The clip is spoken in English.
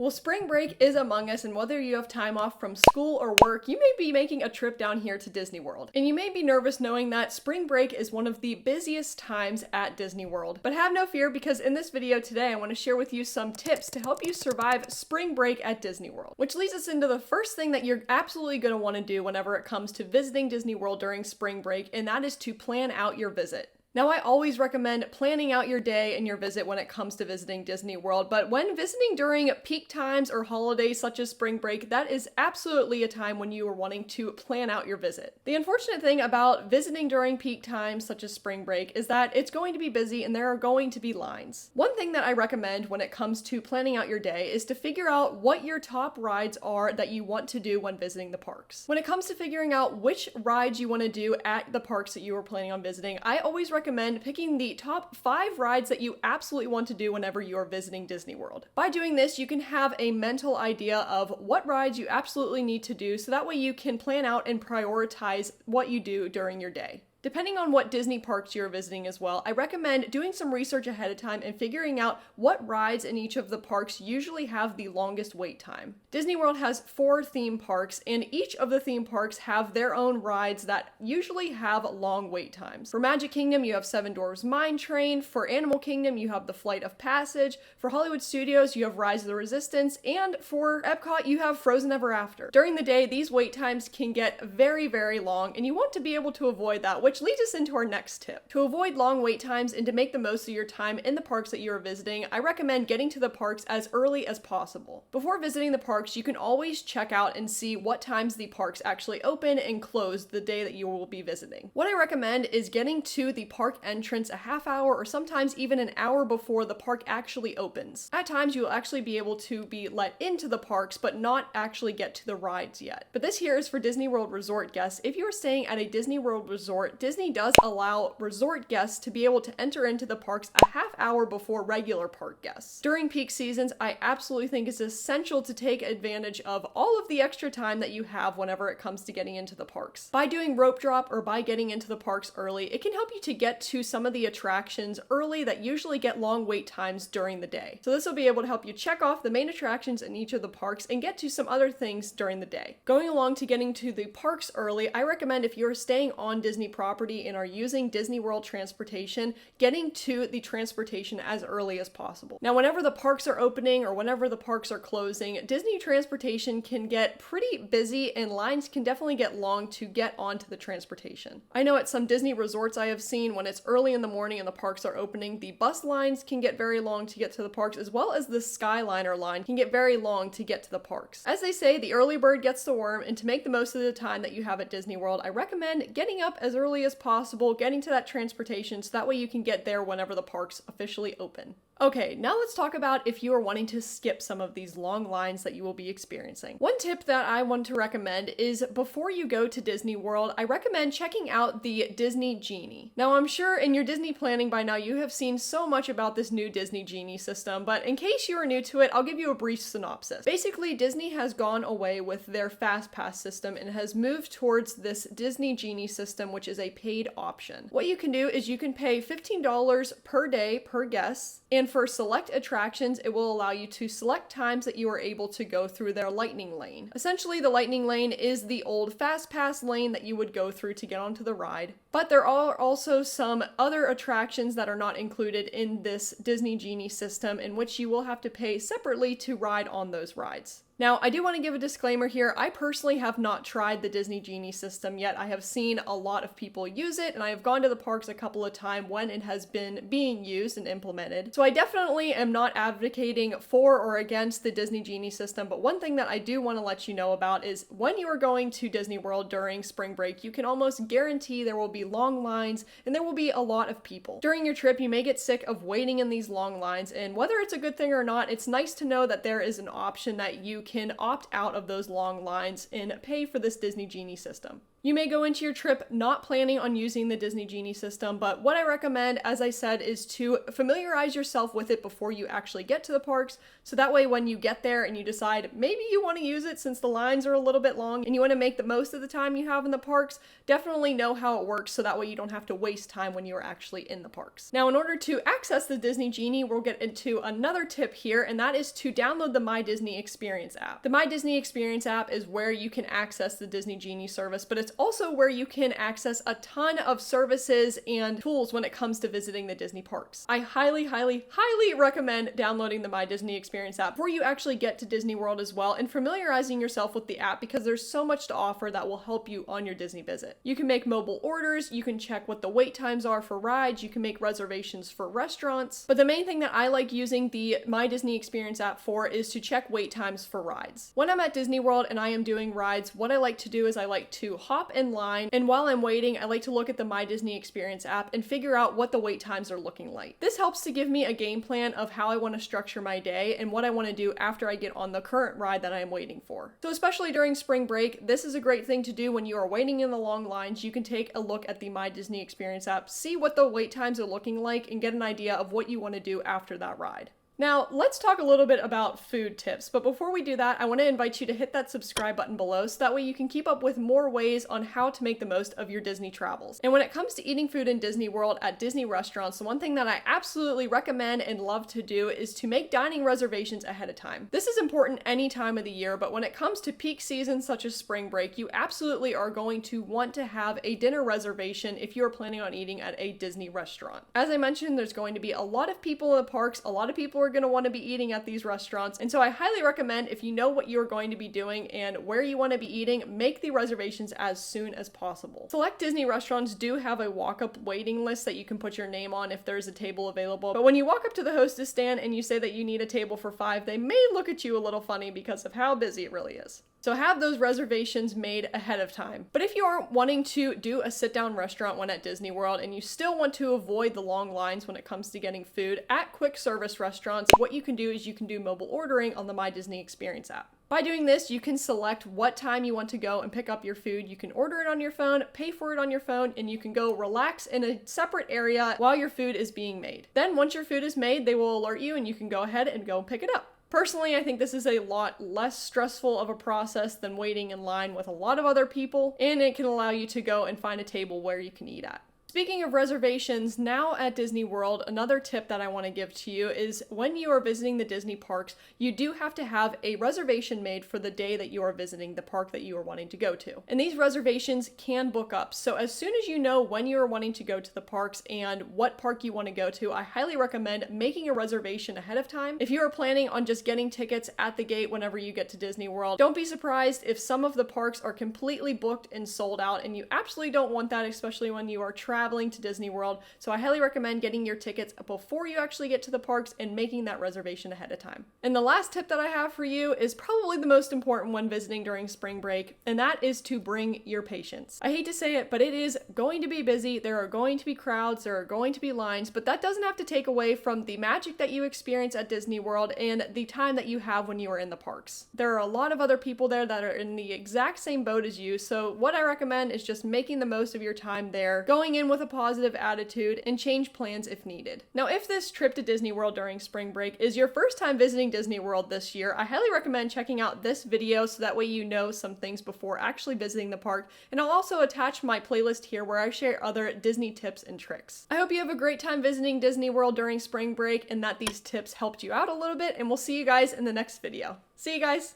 Well, spring break is among us, and whether you have time off from school or work, you may be making a trip down here to Disney World. And you may be nervous knowing that spring break is one of the busiest times at Disney World. But have no fear, because in this video today, I want to share with you some tips to help you survive spring break at Disney World. Which leads us into the first thing that you're absolutely going to want to do whenever it comes to visiting Disney World during spring break, and that is to plan out your visit. Now, I always recommend planning out your day and your visit when it comes to visiting Disney World, but when visiting during peak times or holidays such as spring break, that is absolutely a time when you are wanting to plan out your visit. The unfortunate thing about visiting during peak times such as spring break is that it's going to be busy and there are going to be lines. One thing that I recommend when it comes to planning out your day is to figure out what your top rides are that you want to do when visiting the parks. When it comes to figuring out which rides you want to do at the parks that you are planning on visiting, I always recommend picking the top 5 rides that you absolutely want to do whenever you are visiting Disney World. By doing this, you can have a mental idea of what rides you absolutely need to do, so that way you can plan out and prioritize what you do during your day. Depending on what Disney parks you're visiting as well, I recommend doing some research ahead of time and figuring out what rides in each of the parks usually have the longest wait time. Disney World has 4 theme parks, and each of the theme parks have their own rides that usually have long wait times. For Magic Kingdom, you have Seven Dwarfs Mine Train. For Animal Kingdom, you have the Flight of Passage. For Hollywood Studios, you have Rise of the Resistance. And for Epcot, you have Frozen Ever After. During the day, these wait times can get very, very long, and you want to be able to avoid that, which leads us into our next tip. To avoid long wait times and to make the most of your time in the parks that you are visiting, I recommend getting to the parks as early as possible. Before visiting the parks, you can always check out and see what times the parks actually open and close the day that you will be visiting. What I recommend is getting to the park entrance a half hour or sometimes even an hour before the park actually opens. At times, you will actually be able to be let into the parks, but not actually get to the rides yet. But this here is for Disney World Resort guests. If you are staying at a Disney World Resort, Disney does allow resort guests to be able to enter into the parks a half hour before regular park guests. During peak seasons, I absolutely think it's essential to take advantage of all of the extra time that you have whenever it comes to getting into the parks. By doing rope drop or by getting into the parks early, it can help you to get to some of the attractions early that usually get long wait times during the day. So this will be able to help you check off the main attractions in each of the parks and get to some other things during the day. Going along to getting to the parks early, I recommend if you're staying on Disney property and are using Disney World transportation, getting to the transportation as early as possible. Now, whenever the parks are opening or whenever the parks are closing, Disney transportation can get pretty busy and lines can definitely get long to get onto the transportation. I know at some Disney resorts I have seen when it's early in the morning and the parks are opening, the bus lines can get very long to get to the parks, as well as the Skyliner line can get very long to get to the parks. As they say, the early bird gets the worm, and to make the most of the time that you have at Disney World, I recommend getting up as early as possible, getting to that transportation, so that way you can get there whenever the parks officially open. Okay, now let's talk about if you are wanting to skip some of these long lines that you will be experiencing. One tip that I want to recommend is before you go to Disney World, I recommend checking out the Disney Genie. Now, I'm sure in your Disney planning by now you have seen so much about this new Disney Genie system, but in case you are new to it, I'll give you a brief synopsis. Basically, Disney has gone away with their Fast Pass system and has moved towards this Disney Genie system, which is a paid option. What you can do is you can pay $15 per day per guest, and for select attractions, it will allow you to select times that you are able to go through their lightning lane. Essentially, the lightning lane is the old Fast Pass lane that you would go through to get onto the ride. But there are also some other attractions that are not included in this Disney Genie system, in which you will have to pay separately to ride on those rides. Now, I do want to give a disclaimer here. I personally have not tried the Disney Genie system yet. I have seen a lot of people use it, and I have gone to the parks a couple of times when it has been being used and implemented. So I definitely am not advocating for or against the Disney Genie system, but one thing that I do want to let you know about is when you are going to Disney World during spring break, you can almost guarantee there will be long lines and there will be a lot of people. During your trip, you may get sick of waiting in these long lines, and whether it's a good thing or not, it's nice to know that there is an option that you can opt out of those long lines and pay for this Disney Genie system. You may go into your trip not planning on using the Disney Genie system, but what I recommend, as I said, is to familiarize yourself with it before you actually get to the parks, so that way when you get there and you decide maybe you want to use it since the lines are a little bit long and you want to make the most of the time you have in the parks, definitely know how it works so that way you don't have to waste time when you're actually in the parks. Now, in order to access the Disney Genie, we'll get into another tip here, and that is to download the My Disney Experience app. The My Disney Experience app is where you can access the Disney Genie service, but it's also where you can access a ton of services and tools when it comes to visiting the Disney parks. I highly, highly, highly recommend downloading the My Disney Experience app before you actually get to Disney World as well, and familiarizing yourself with the app because there's so much to offer that will help you on your Disney visit. You can make mobile orders, you can check what the wait times are for rides, you can make reservations for restaurants, but the main thing that I like using the My Disney Experience app for is to check wait times for rides. When I'm at Disney World and I am doing rides, what I like to do is I like to hop in line, and while I'm waiting, I like to look at the My Disney Experience app and figure out what the wait times are looking like. This helps to give me a game plan of how I want to structure my day and what I want to do after I get on the current ride that I am waiting for. So especially during spring break, this is a great thing to do when you are waiting in the long lines. You can take a look at the My Disney Experience app, see what the wait times are looking like, and get an idea of what you want to do after that ride. Now, let's talk a little bit about food tips, but before we do that, I want to invite you to hit that subscribe button below so that way you can keep up with more ways on how to make the most of your Disney travels. And when it comes to eating food in Disney World at Disney restaurants, the one thing that I absolutely recommend and love to do is to make dining reservations ahead of time. This is important any time of the year, but when it comes to peak seasons such as spring break, you absolutely are going to want to have a dinner reservation if you are planning on eating at a Disney restaurant. As I mentioned, there's going to be a lot of people in the parks, a lot of people are going to want to be eating at these restaurants, and so I highly recommend, if you know what you're going to be doing and where you want to be eating, make the reservations as soon as possible. Select Disney restaurants do have a walk-up waiting list that you can put your name on if there's a table available, but when you walk up to the hostess stand and you say that you need a table for 5, they may look at you a little funny because of how busy it really is. So have those reservations made ahead of time. But if you aren't wanting to do a sit-down restaurant when at Disney World and you still want to avoid the long lines when it comes to getting food at quick service restaurants, what you can do is you can do mobile ordering on the My Disney Experience app. By doing this, you can select what time you want to go and pick up your food. You can order it on your phone, pay for it on your phone, and you can go relax in a separate area while your food is being made. Then once your food is made, they will alert you and you can go ahead and go pick it up. Personally, I think this is a lot less stressful of a process than waiting in line with a lot of other people, and it can allow you to go and find a table where you can eat at. Speaking of reservations, now at Disney World, another tip that I want to give to you is when you are visiting the Disney parks, you do have to have a reservation made for the day that you are visiting the park that you are wanting to go to. And these reservations can book up. So as soon as you know when you are wanting to go to the parks and what park you want to go to, I highly recommend making a reservation ahead of time. If you are planning on just getting tickets at the gate whenever you get to Disney World, don't be surprised if some of the parks are completely booked and sold out, and you absolutely don't want that, especially when you are traveling to Disney World. So I highly recommend getting your tickets before you actually get to the parks and making that reservation ahead of time. And the last tip that I have for you is probably the most important when visiting during spring break, and that is to bring your patience. I hate to say it, but it is going to be busy. There are going to be crowds, there are going to be lines, but that doesn't have to take away from the magic that you experience at Disney World and the time that you have when you are in the parks. There are a lot of other people there that are in the exact same boat as you, so what I recommend is just making the most of your time there, going in with a positive attitude, and change plans if needed. Now, if this trip to Disney World during spring break is your first time visiting Disney World this year, I highly recommend checking out this video so that way you know some things before actually visiting the park, and I'll also attach my playlist here where I share other Disney tips and tricks. I hope you have a great time visiting Disney World during spring break and that these tips helped you out a little bit, and we'll see you guys in the next video. See you guys!